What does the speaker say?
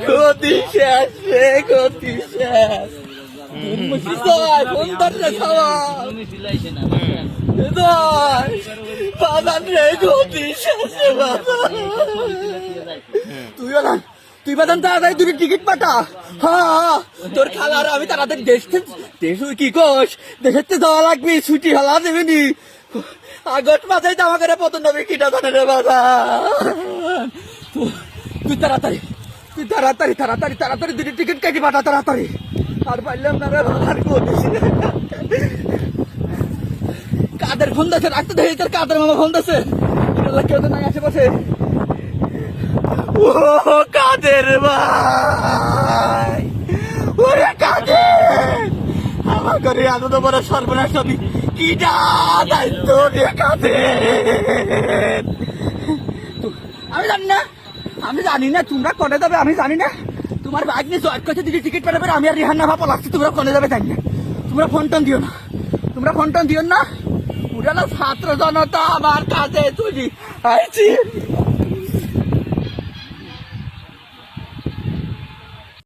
গতি শেষ রে, গতি শেষ। ফোন ধরে খাওয়া বাজান রে, গতি শেষ রে বাজান। তুই বাদান তাড়াতাড়ি দুটো টিকিট পাঠা। হ্যাঁ, তোর খালার আমি তাড়াতাড়ি দেশ কি কোষ, দেশের যাওয়া লাগবে, ছুটি হলা দেবেনি। আগস্ট মাসে জামা করে পতন হবে কিটা জানে রে বাজান। তুই তাড়াতাড়ি দুটো টিকিট কেটে পাঠা তাড়াতাড়ি। আর পারলাম না রে বাজান, কাদের ফোন দিয়েছে, রাখতে দেখি তোর কাদের মামা ফোন দিয়েছে। কেউ তো নাই আশেপাশে। ও কাদের ভাই, ওরে কাদের, আমার ঘরে এত তো বড় সর্বনাশ হবে, কি দায়িত্ব রে কাদের। আমি জানি না তোমরা কনে যাবে, আমি জানি না। তোমার বাইক নিয়ে জয়েট করছে, দিদি টিকিট পেতে পারে, আমি আর রিহান্না ভাপা লাগছি। তোমরা কনে যাবে জানি না। তোমরা ফোন টোন দিও না, পুরানো ছাত্র জনতা আমার কাছে চলি আইছি।